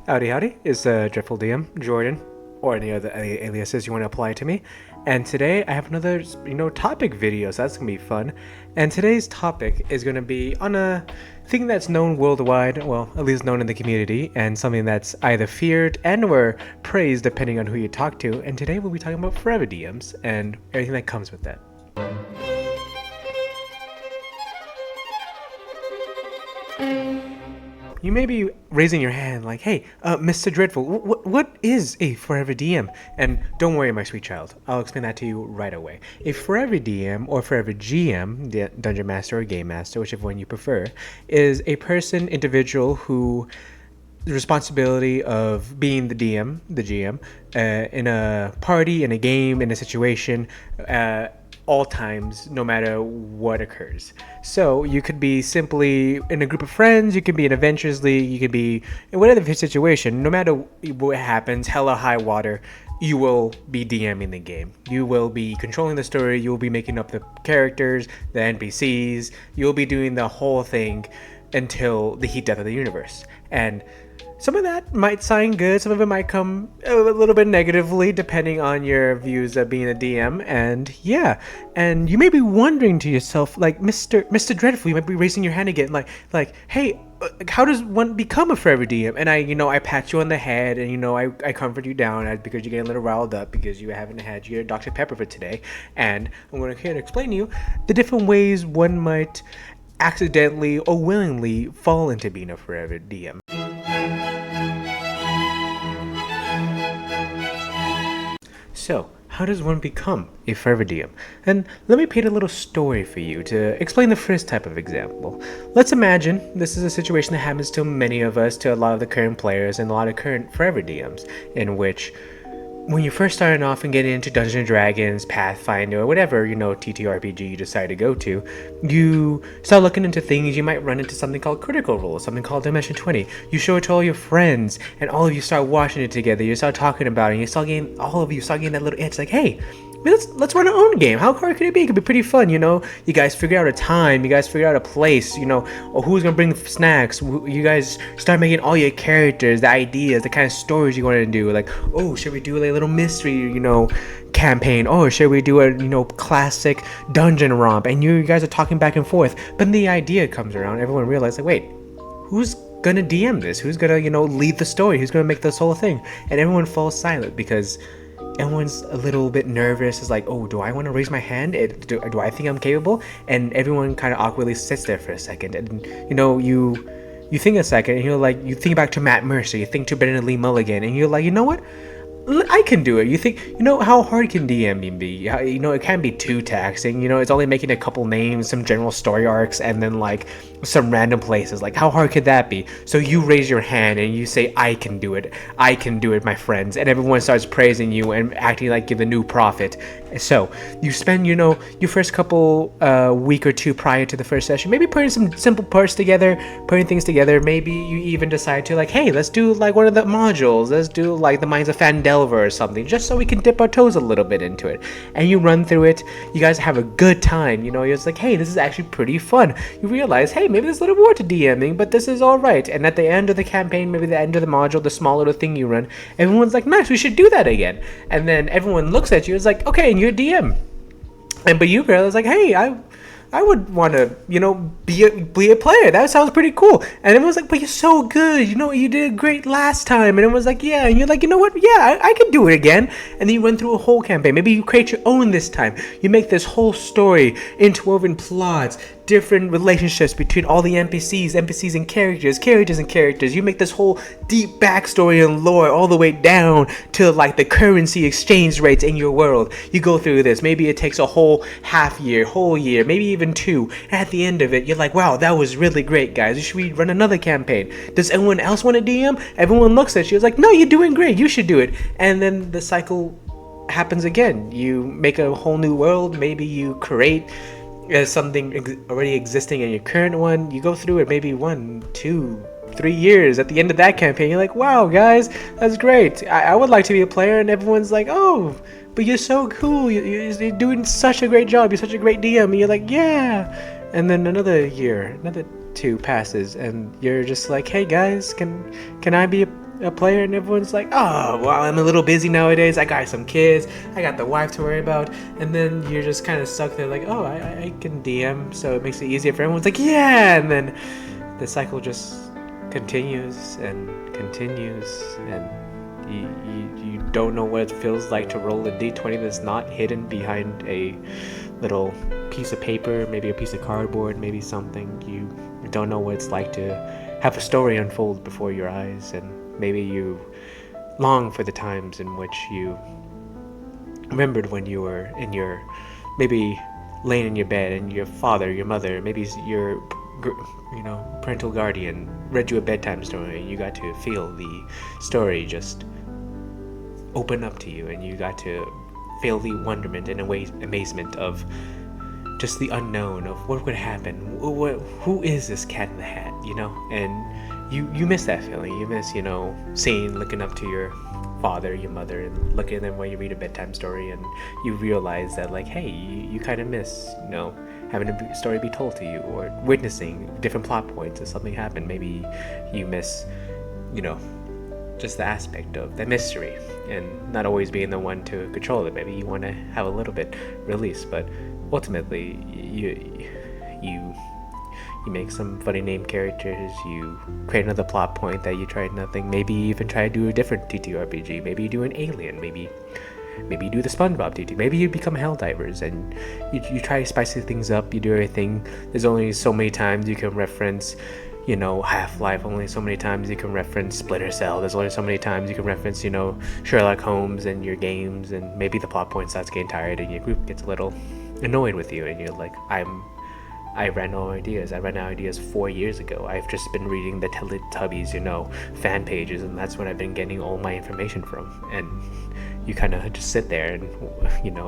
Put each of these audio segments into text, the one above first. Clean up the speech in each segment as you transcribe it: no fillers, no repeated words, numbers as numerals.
Howdy, howdy. It's Dreadful DM, Jordan, or any other aliases you want to apply to me. And today I have another, topic video, so that's going to be fun. And today's topic is going to be on a thing that's known worldwide, well, at least known in the community, and something that's either feared and or praised depending on who you talk to. And today we'll be talking about forever DMs and everything that comes with that. You may be raising your hand like, hey, Mr. Dreadful, what is a forever DM? And don't worry, my sweet child, I'll explain that to you right away. A forever DM or forever GM, the Dungeon Master or Game Master, whichever one you prefer, is a person, individual who the responsibility of being the DM, the GM, in a party, in a game, in a situation, all times, no matter what occurs. So you could be simply in a group of friends, you could be in Adventures League, you could be in whatever situation, no matter what happens, hell or high water, you will be DMing the game. You will be controlling the story, you will be making up the characters, the NPCs, you'll be doing the whole thing until the heat death of the universe. And some of that might sound good, some of it might come a little bit negatively depending on your views of being a DM, and yeah. And you may be wondering to yourself, like, Mr. Dreadful, you might be raising your hand again, like, hey, how does one become a forever DM? And I pat you on the head and, I comfort you down because you're getting a little riled up because you haven't had your Dr. Pepper for today. And I'm going to here to explain to you the different ways one might accidentally or willingly fall into being a forever DM. So, how does one become a forever DM? And let me paint a little story for you to explain the first type of example. Let's imagine this is a situation that happens to many of us, to a lot of the current players and a lot of current forever DMs, in which when you're first starting off and getting into Dungeons & Dragons, Pathfinder, or whatever, TTRPG you decide to go to, you start looking into things. You might run into something called Critical Role, something called Dimension 20. You show it to all your friends, and all of you start watching it together. You start talking about it, and all of you start getting that little itch, like, hey, let's run our own game. How hard could it be? It could be pretty fun, You guys figure out a time, you guys figure out a place, or who's gonna bring the snacks. You guys start making all your characters, the ideas, the kind of stories you want to do. Like, oh, should we do a little mystery, campaign? Oh, should we do a, classic dungeon romp? And you guys are talking back and forth. But then the idea comes around, everyone realizes, like, wait, who's gonna DM this? Who's gonna, lead the story? Who's gonna make this whole thing? And everyone falls silent because everyone's a little bit nervous. It's like, oh, do I want to raise my hand? Do I think I'm capable? And everyone kind of awkwardly sits there for a second. And, you think a second, and you think back to Matt Mercer, you think to Brendan Lee Mulligan, and you're like, you know what? I can do it. You think, how hard can DMing be? It can't be too taxing. It's only making a couple names, some general story arcs, and then like some random places. Like, how hard could that be? So you raise your hand and you say, I can do it. I can do it, my friends. And everyone starts praising you and acting like you're the new prophet. So you spend, your first couple week or two prior to the first session, maybe putting some simple parts together, putting things together. Maybe you even decide to, like, hey, let's do like one of the modules. Let's do like the Minds of Fandelver or something, just so we can dip our toes a little bit into it. And you run through it. You guys have a good time. You're just like, hey, this is actually pretty fun. You realize, hey, maybe there's a little more to DMing, but this is all right. And at the end of the campaign, maybe the end of the module, the small little thing you run, everyone's like, nice, we should do that again. And then everyone looks at you. It's like, okay, and you're a DM. But you realize, like, hey, I would want to, be a player. That sounds pretty cool. And everyone's like, but you're so good. You did great last time. And everyone's like, yeah. And you're like, you know what? Yeah, I can do it again. And then you run through a whole campaign. Maybe you create your own this time. You make this whole story, interwoven plots, different relationships between all the NPCs and characters and characters. You make this whole deep backstory and lore all the way down to like the currency exchange rates in your world. You go through this. Maybe it takes a whole whole year, maybe even two. And at the end of it, you're like, wow, that was really great, guys. Should we run another campaign? Does anyone else want to DM? Everyone looks at you. It's like, no, you're doing great. You should do it. And then the cycle happens again. You make a whole new world. Maybe you create something already existing in your current one. You go through it maybe 1, 2, 3 years. At the end of that campaign, you're like, wow, guys, that's great. I would like to be a player. And everyone's like, oh, but you're so cool. You're doing such a great job. You're such a great DM. And you're like, yeah. And then another 2 passes, and you're just like, hey guys, can I be a player and everyone's like, oh, well, I'm a little busy nowadays. I got some kids. I got the wife to worry about. And then you're just kind of stuck there like, oh, I can DM, so it makes it easier for everyone. It's like, yeah. And then the cycle just continues and continues. And you don't know what it feels like to roll a d20 that's not hidden behind a little piece of paper, maybe a piece of cardboard, maybe something. You don't know what it's like to have a story unfold before your eyes, and maybe you long for the times in which you remembered when you were in your, maybe laying in your bed and your father, your mother, maybe your parental guardian read you a bedtime story, and you got to feel the story just open up to you, and you got to feel the wonderment and amazement of just the unknown of what would happen. Who is this cat in the hat, and you miss that feeling. You miss, looking up to your father, your mother, and looking at them while you read a bedtime story, and you realize that, like, hey, you kind of miss, having a story be told to you, or witnessing different plot points as something happened. Maybe you miss, just the aspect of the mystery and not always being the one to control it. Maybe you want to have a little bit release, but ultimately you make some funny name characters, you create another plot point that you tried nothing. Maybe you even try to do a different TTRPG. Maybe you do an Alien. Maybe you do the SpongeBob TT. Maybe you become Helldivers and you try to spice things up. You do everything. There's only so many times you can reference Half-Life, only so many times you can reference Splinter Cell. There's only so many times you can reference, Sherlock Holmes and your games, and maybe the plot point starts getting tired and your group gets a little annoyed with you, and you're like, I ran out of ideas. I ran out of ideas 4 years ago. I've just been reading the Teletubbies, fan pages, and that's when I've been getting all my information from. And you kind of just sit there and,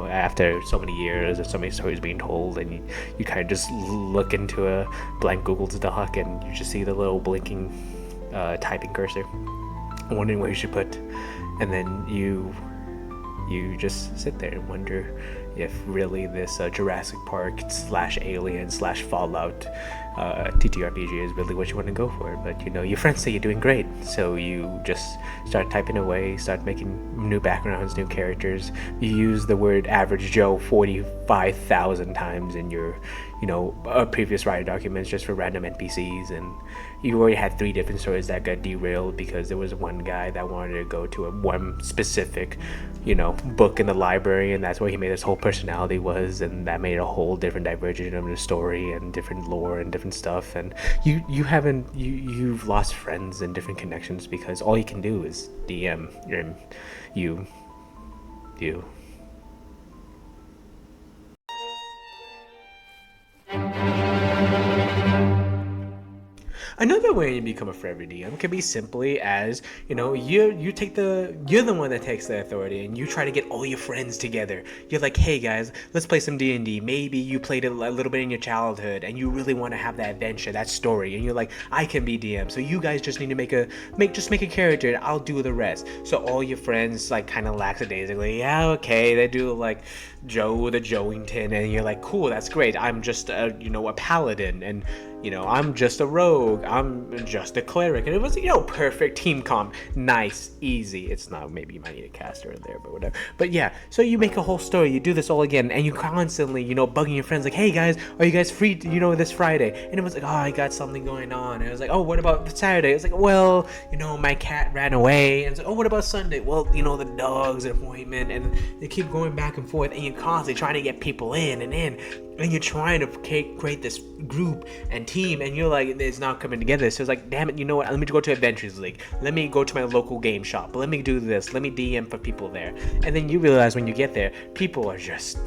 after so many years of so many stories being told, and you kind of just look into a blank Google Doc, and you just see the little blinking typing cursor, wondering what you should put. And then you just sit there and wonder if really this Jurassic Park / Alien / Fallout TTRPG is really what you want to go for. But your friends say you're doing great, so you just start typing away, start making new backgrounds, new characters. You use the word average Joe 45,000 times in your previous writer documents just for random NPCs, and you already had 3 different stories that got derailed because there was one guy that wanted to go to one specific book in the library, and that's where he made his whole personality was, and that made a whole different divergence of the story and different lore and different stuff. And you've lost friends and different connections because all you can do is DM, and you Another way you become a forever DM can be simply as, you're the one that takes the authority, and you try to get all your friends together. You're like, hey guys, let's play some D&D. Maybe you played it a little bit in your childhood and you really want to have that adventure, that story, and you're like, I can be DM. So you guys just need to make a character and I'll do the rest. So all your friends like kind of lackadaisically, yeah, okay, they do like Joe the Joington, and you're like, cool, that's great. I'm just a paladin, and I'm just a rogue, I'm just a cleric. And it was, perfect team comp. Nice, easy. It's not, maybe you might need a caster in there, but whatever. But yeah, so you make a whole story, you do this all again, and you constantly, bugging your friends like, hey guys, are you guys free, this Friday? And it was like, oh, I got something going on. And it was like, oh, what about Saturday? It was like, well, my cat ran away. And it's like, oh, what about Sunday? Well, the dog's an appointment. And they keep going back and forth, and you're constantly trying to get people in, and you're trying to create this group and team, and you're like, it's not coming together. So it's like, damn it, you know what, let me go to Adventures League, let me go to my local game shop, let me do this, let me DM for people there. And then you realize when you get there, people are just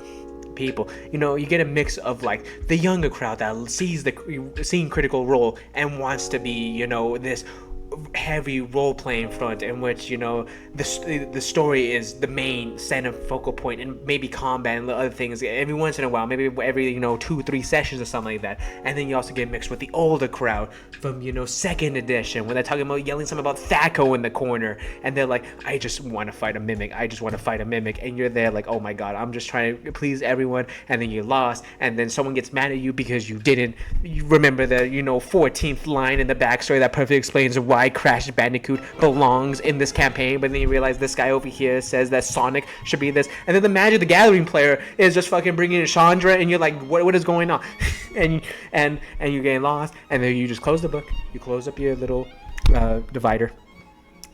people. You get a mix of like the younger crowd that seeing Critical Role and wants to be, this heavy role-playing front in which the story is the main center focal point, and maybe combat and other things every once in a while, maybe every 2-3 sessions or something like that. And then you also get mixed with the older crowd from second edition, when they're talking about yelling something about Thaco in the corner, and they're like, I just want to fight a mimic, and you're there like, oh my god, I'm just trying to please everyone. And then you lost, and then someone gets mad at you because you remember the 14th line in the backstory that perfectly explains why guy Crash Bandicoot belongs in this campaign, but then you realize this guy over here says that Sonic should be this, and then the Magic the Gathering player is just fucking bringing in Chandra, and you're like, what is going on? and you're getting lost, and then you just close the book, you close up your little divider,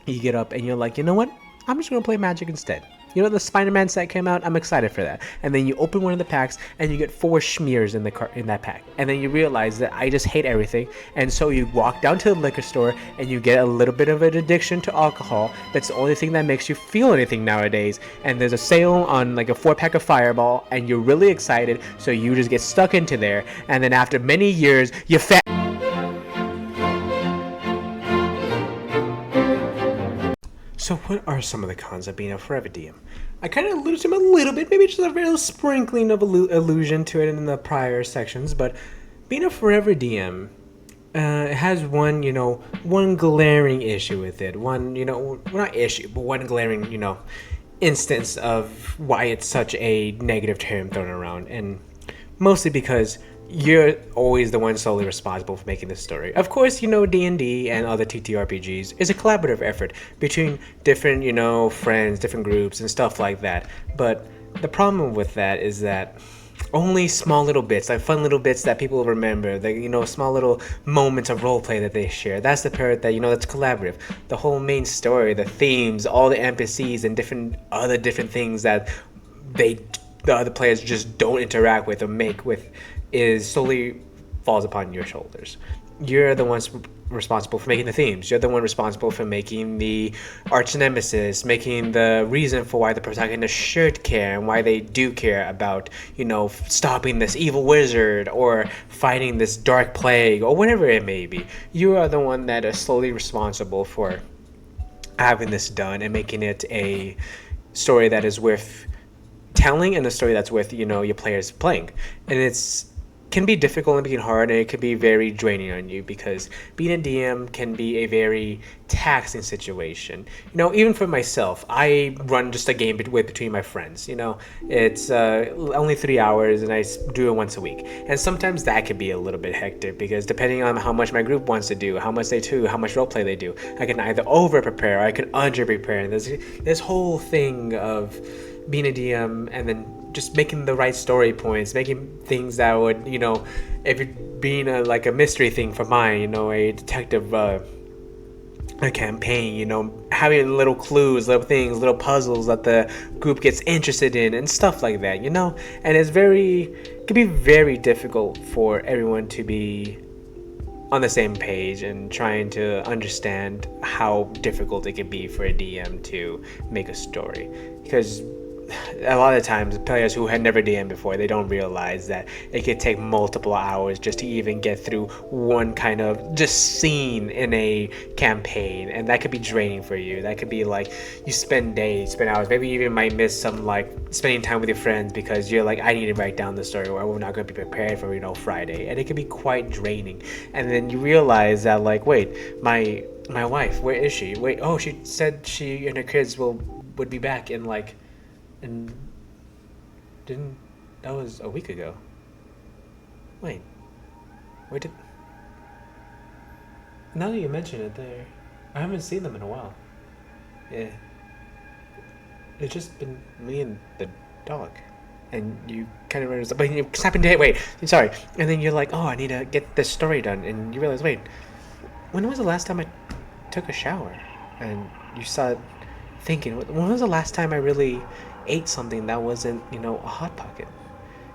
you get up, and you're like, you know what? I'm just gonna play Magic instead. You know, the Spider-Man set came out. I'm excited for that. And then you open one of the packs, and you get 4 schmears in that pack. And then you realize that I just hate everything. And so you walk down to the liquor store, and you get a little bit of an addiction to alcohol. That's the only thing that makes you feel anything nowadays. And there's a sale on like a 4-pack of Fireball, and you're really excited. So you just get stuck into there. And then after many years, you So what are some of the cons of being a Forever DM? I kind of alluded to them a little bit, maybe just a little sprinkling of allusion to it in the prior sections, but being a Forever DM has one glaring issue with it. One, well, not issue, but one glaring, instance of why it's such a negative term thrown around, and mostly because you're always the one solely responsible for making this story. Of course, D&D and other TTRPGs is a collaborative effort between different, friends, different groups, and stuff like that. But the problem with that is that only small little bits, like fun little bits that people remember, small little moments of roleplay that they share. That's the part that, that's collaborative. The whole main story, the themes, all the NPCs, and different things that the other players just don't interact with or make with is solely falls upon your shoulders. You're the ones responsible for making the themes. You're the one responsible for making the arch nemesis, making the reason for why the protagonist should care and why they do care about, stopping this evil wizard or fighting this dark plague or whatever it may be. You are the one that is solely responsible for having this done and making it a story that is worth telling and a story that's worth, your players playing. And it's can be difficult and being hard, and it can be very draining on you because being a DM can be a very taxing situation. Even for myself, I run just a game between my friends. It's only 3 hours, and I do it once a week. And sometimes that can be a little bit hectic because depending on how much my group wants to do, how much they do, how much roleplay they do, I can either over prepare or I can under prepare. And there's this whole thing of being a DM and then just making the right story points, making things that would, if you're being a mystery thing for mine, a detective a campaign, having little clues, little things, little puzzles that the group gets interested in and stuff like that, and it can be very difficult for everyone to be on the same page and trying to understand how difficult it can be for a DM to make a story, because a lot of times players who had never DM'd before, they don't realize that it could take multiple hours just to even get through one kind of just scene in a campaign, and that could be draining for you. That could be like you spend days, spend hours, maybe you even might miss some spending time with your friends because you're like, I need to write down the story or we're not going to be prepared for Friday, and it can be quite draining. And then you realize that wait, my wife, where is she? Wait, oh, she said she and her kids would be back in and that was a week ago. Wait, now that you mention it, I haven't seen them in a while. Yeah, it's just been me and the dog, and you kind of realize, but you snap into it. Wait, I'm sorry, and then you're like, oh, I need to get this story done, and you realize, wait, when was the last time I took a shower? And you start thinking, when was the last time I really ate something that wasn't, a Hot Pocket?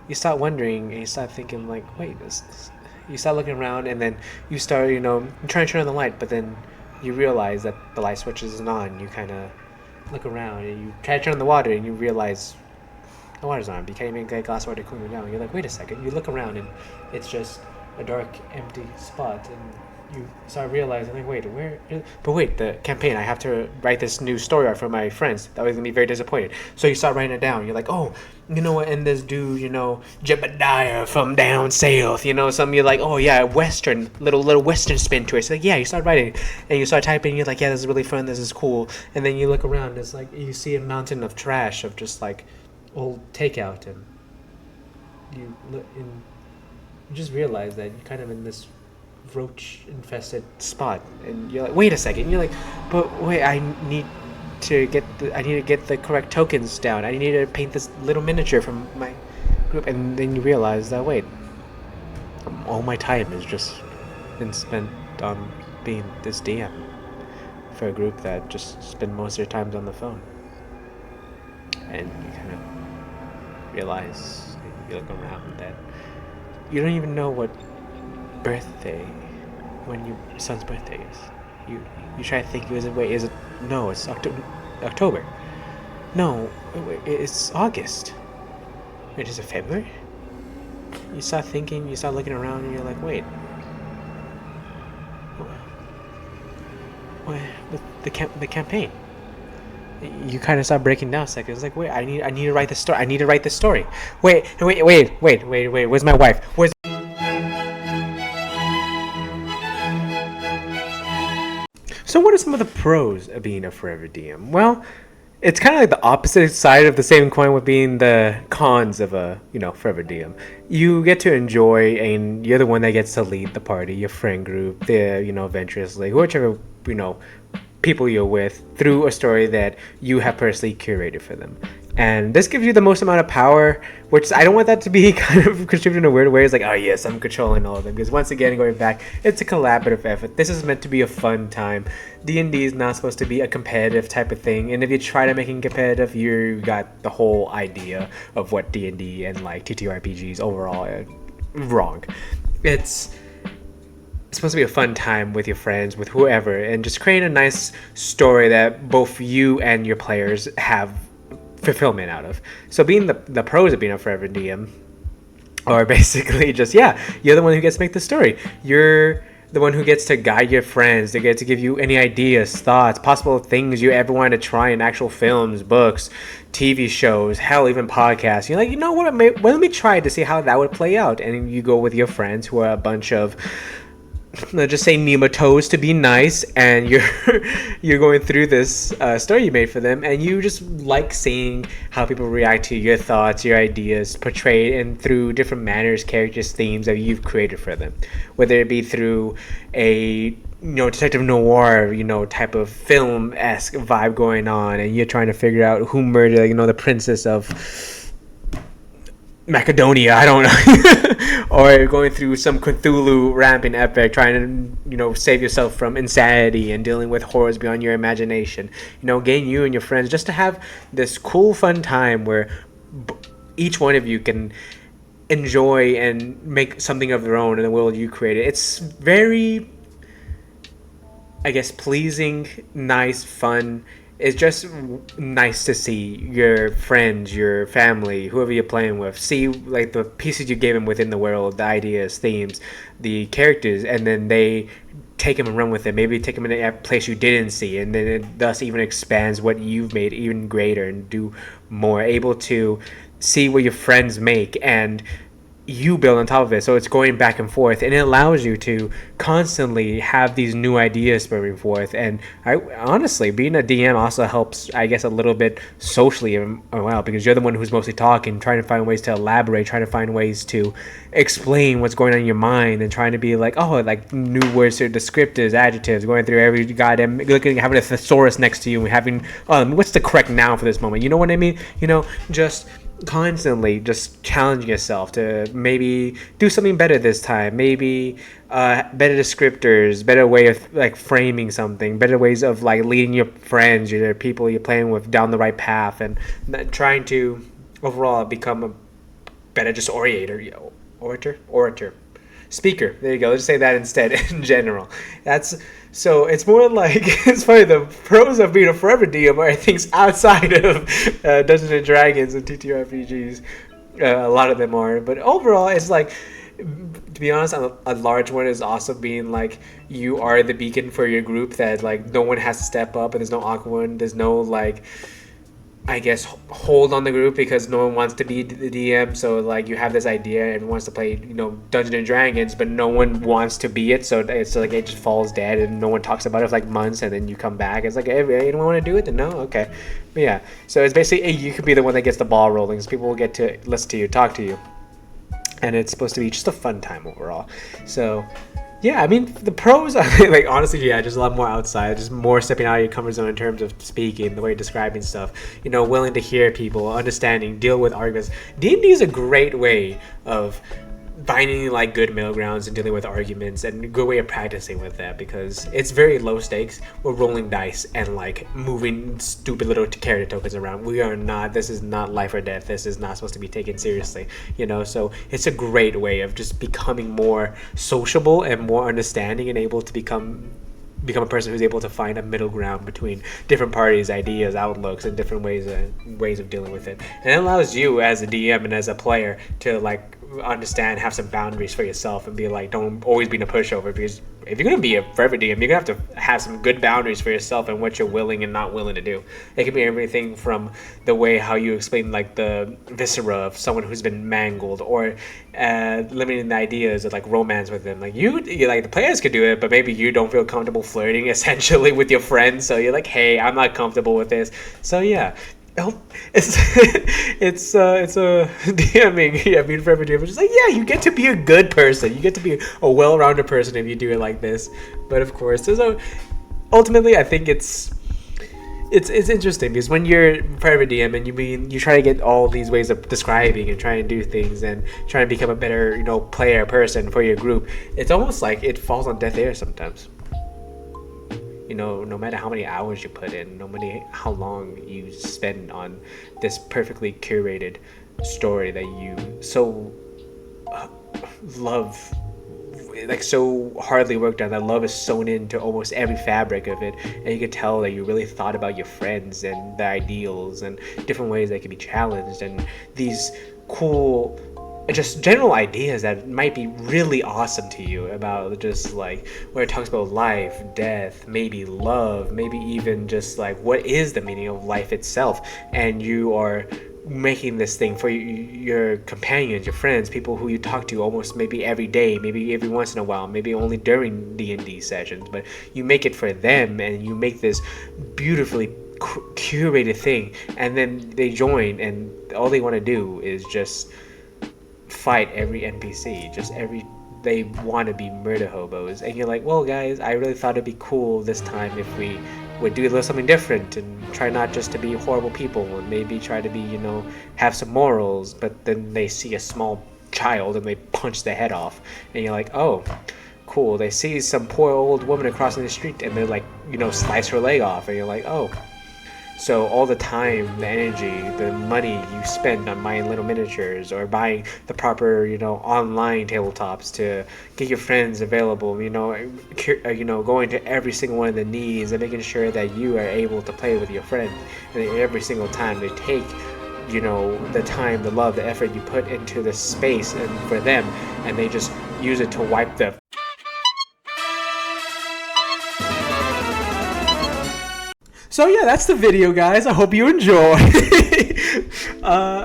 You start wondering, and you start thinking, wait, you start looking around, and then you start, trying to turn on the light, but then you realize that the light switch isn't on. You kind of look around, and you try to turn on the water, and you realize the water's on. You can't even get a glass of water to cool you down. You're like, wait a second. You look around, and it's just a dark, empty spot, and you start realizing, wait, the campaign, I have to write this new story arc for my friends. That was going to be very disappointed. So you start writing it down. You're like, oh, and this dude, Jebediah from down south, some you're like, oh yeah, Western, little Western spin to it. So you start writing, and you start typing, and you're like, yeah, this is really fun, this is cool. And then you look around, it's like, you see a mountain of trash of just old takeout, and you just realize that you're kind of in this roach infested spot, and you're like, wait a second. You're like, but wait, I need to get the correct tokens down. I need to paint this little miniature from my group, and then you realize that wait, all my time has just been spent on being this DM for a group that just spend most of their times on the phone. And you kind of realize, you look around, that you don't even know what birthday, when your son's birthday is. You try to think, is it, no, it's October. No, it's August. Wait, is it February? You start thinking, you start looking around, and you're like, wait. What, the campaign? You kind of start breaking down seconds. It's like, wait, I need to write the story. Wait. Where's my wife? So what are some of the pros of being a forever DM? Well, it's kind of like the opposite side of the same coin with being the cons of a, forever DM. You get to enjoy, and you're the one that gets to lead the party, your friend group, the, adventurous league, whichever, people you're with, through a story that you have personally curated for them. And this gives you the most amount of power, which I don't want that to be kind of construed in a weird way. It's like, oh yes, I'm controlling all of them. Because once again, going back, it's a collaborative effort. This is meant to be a fun time. D&D is not supposed to be a competitive type of thing. And if you try to make it competitive, you got the whole idea of what D&D and like TTRPGs overall are wrong. It's supposed to be a fun time with your friends, with whoever, and just create a nice story that both you and your players have fulfillment out of. So being the pros of being a forever DM are basically just, you're the one who gets to make the story. You're the one who gets to guide your friends. They get to give you any ideas, thoughts, possible things you ever wanted to try in actual films, books, TV shows, hell, even podcasts. You're like, you know what, let me try to see how that would play out. And you go with your friends who are a bunch of, let's just say, nematodes to be nice, and you're going through this story you made for them, and you just like seeing how people react to your thoughts, your ideas portrayed and through different manners, characters, themes that you've created for them, whether it be through a detective noir type of film-esque vibe going on, and you're trying to figure out who murdered the princess of Macedonia, I don't know, or going through some Cthulhu ramping epic, trying to, save yourself from insanity and dealing with horrors beyond your imagination. Getting you and your friends just to have this cool, fun time where each one of you can enjoy and make something of their own in the world you created. It's very, I guess, pleasing, nice, fun. It's just nice to see your friends, your family, whoever you're playing with, see like the pieces you gave them within the world, the ideas, themes, the characters, and then they take them and run with it. Maybe take them in a place you didn't see, and then it thus even expands what you've made even greater and do more. Able to see what your friends make and you build on top of it, so it's going back and forth, and it allows you to constantly have these new ideas spurring forth. And honestly, being a DM also helps, I guess, a little bit socially as well, because you're the one who's mostly talking, trying to find ways to elaborate, trying to find ways to explain what's going on in your mind, and trying to be like, like new words or descriptors, adjectives, going through every goddamn, having a thesaurus next to you and having what's the correct noun for this moment, you know what I mean, just constantly just challenging yourself to maybe do something better this time, maybe better descriptors, better way of like framing something, better ways of like leading your friends, your people you're playing with down the right path, and trying to overall become a better just orator, speaker. There you go. Let's say that instead. In general, so it's more like, it's funny, the pros of being a forever DM are things outside of Dungeons and Dragons and TTRPGs. A lot of them are, but overall, it's like, to be honest, a large one is also being like, you are the beacon for your group, that like no one has to step up, and there's no awkward one, there's no like, I guess, hold on the group because no one wants to be the DM. So like you have this idea, everyone wants to play, Dungeons and Dragons, but no one wants to be it. So it's like it just falls dead, and no one talks about it for like months, and then you come back. It's like, hey, anyone want to do it? Then no, okay, but yeah. So it's basically, you could be the one that gets the ball rolling. So people will get to listen to you, talk to you, and it's supposed to be just a fun time overall. So Yeah, I mean the pros are like honestly, yeah, just a lot more outside, just more stepping out of your comfort zone in terms of speaking, the way you're describing stuff. Willing to hear people, understanding, deal with arguments. D&D is a great way of finding like good middle grounds and dealing with arguments, and a good way of practicing with that because it's very low stakes. We're rolling dice and like moving stupid little character tokens around. We are not. This is not life or death. This is not supposed to be taken seriously. So it's a great way of just becoming more sociable and more understanding and able to become a person who's able to find a middle ground between different parties, ideas, outlooks, and different ways of dealing with it. And it allows you as a DM and as a player to like understand, have some boundaries for yourself, and be like, don't always be in a pushover. Because if you're gonna be a forever DM, you're gonna have to have some good boundaries for yourself and what you're willing and not willing to do. It can be everything from the way how you explain like the viscera of someone who's been mangled, or limiting the ideas of like romance with them. Like you like the players could do it, but maybe you don't feel comfortable flirting essentially with your friends. So you're like, hey, I'm not comfortable with this. So yeah, it's it's a DMing. Yeah, being forever DMing. Just like, yeah, you get to be a good person. You get to be a well-rounded person if you do it like this. But of course, ultimately, I think it's interesting because when you're forever DM and you try to get all these ways of describing and trying to do things and trying to become a better player person for your group, it's almost like it falls on deaf ears sometimes. No matter how many hours you put in, no matter how long you spend on this perfectly curated story that you so love, like so hardly worked on, that love is sewn into almost every fabric of it, and you can tell that you really thought about your friends and their ideals and different ways they can be challenged, and these cool just general ideas that might be really awesome to you about just like where it talks about life, death, maybe love, maybe even just like what is the meaning of life itself. And you are making this thing for your companions, your friends, people who you talk to almost maybe every day, maybe every once in a while, maybe only during D&D sessions, but you make it for them, and you make this beautifully curated thing, and then they join, and all they want to do is just fight every NPC, they want to be murder hobos. And you're like, well guys, I really thought it'd be cool this time if we would do a little something different and try not just to be horrible people, and maybe try to be have some morals. But then they see a small child and they punch the head off, and you're like, oh cool. They see some poor old woman across the street and they're like slice her leg off, and you're like, oh. So all the time, the energy, the money you spend on buying little miniatures or buying the proper, online tabletops to get your friends available, going to every single one of the needs and making sure that you are able to play with your friends. And every single time they take, the time, the love, the effort you put into the space and for them, and they just use it to wipe the So yeah, that's the video, guys. I hope you enjoy.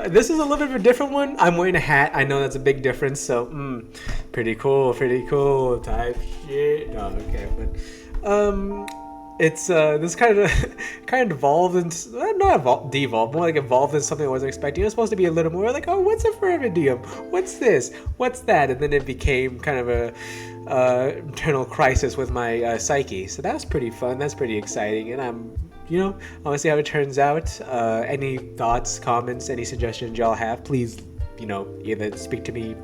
This is a little bit of a different one. I'm wearing a hat. I know that's a big difference. So, pretty cool type shit. No, okay, but it's this kind of evolved into devolved, more like evolved into something I wasn't expecting. It was supposed to be a little more like, oh, what's a forever DM? What's this? What's that? And then it became kind of a internal crisis with my psyche. So that's pretty fun. That's pretty exciting, and I'm. I want to see how it turns out. Any thoughts, comments, any suggestions y'all have, please, either speak to me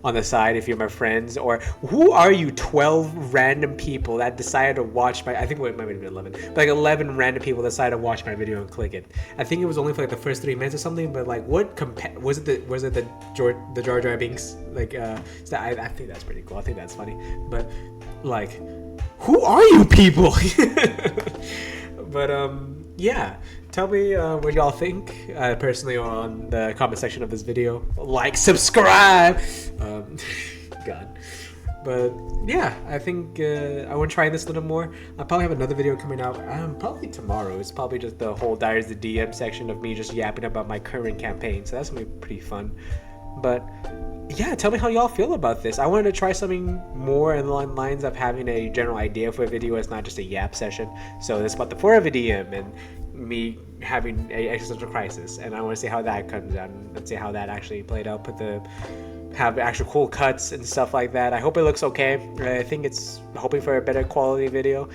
on the side if you're my friends, or who are you 12 random people that decided to watch I think it might have been 11, but like 11 random people decided to watch my video and click it. I think it was only for like the first 3 minutes or something, but like what was it the Jar Jar Binks? Like I think that's pretty cool. I think that's funny. But like, who are you people? But yeah, tell me what y'all think personally on the comment section of this video. Like, subscribe. God. But yeah, I think I want to try this a little more. I'll probably have another video coming out probably tomorrow. It's probably just the whole Diaries the DM section of me just yapping about my current campaign. So that's gonna be pretty fun. But yeah, tell me how y'all feel about this. I wanted to try something more in the lines of having a general idea for a video. It's not just a yap session. So it's about the forever DM and me having a existential crisis, and I want to see how that comes out. Let's see how that actually played out. Put the have actual cool cuts and stuff like that. I hope it looks okay. I think it's hoping for a better quality video.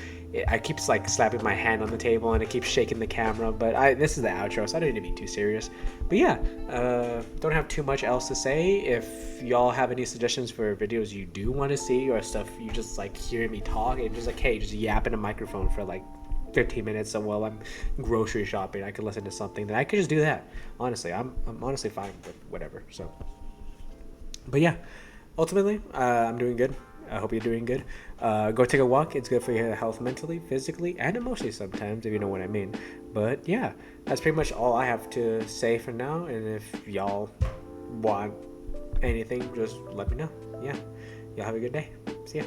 I keep like slapping my hand on the table and it keeps shaking the camera, but this is the outro, so I don't need to be too serious. But yeah, don't have too much else to say. If y'all have any suggestions for videos you do want to see, or stuff you just like hearing me talk and just like, hey, just yap in a microphone for like 15 minutes, so while I'm grocery shopping I could listen to something, then I could just do that. Honestly, I'm honestly fine with whatever. So but yeah, ultimately, I'm doing good. I hope you're doing good. Go take a walk. It's good for your health mentally, physically, and emotionally sometimes, if you know what I mean. But yeah, that's pretty much all I have to say for now. And if y'all want anything, just let me know. Yeah. Y'all have a good day. See ya.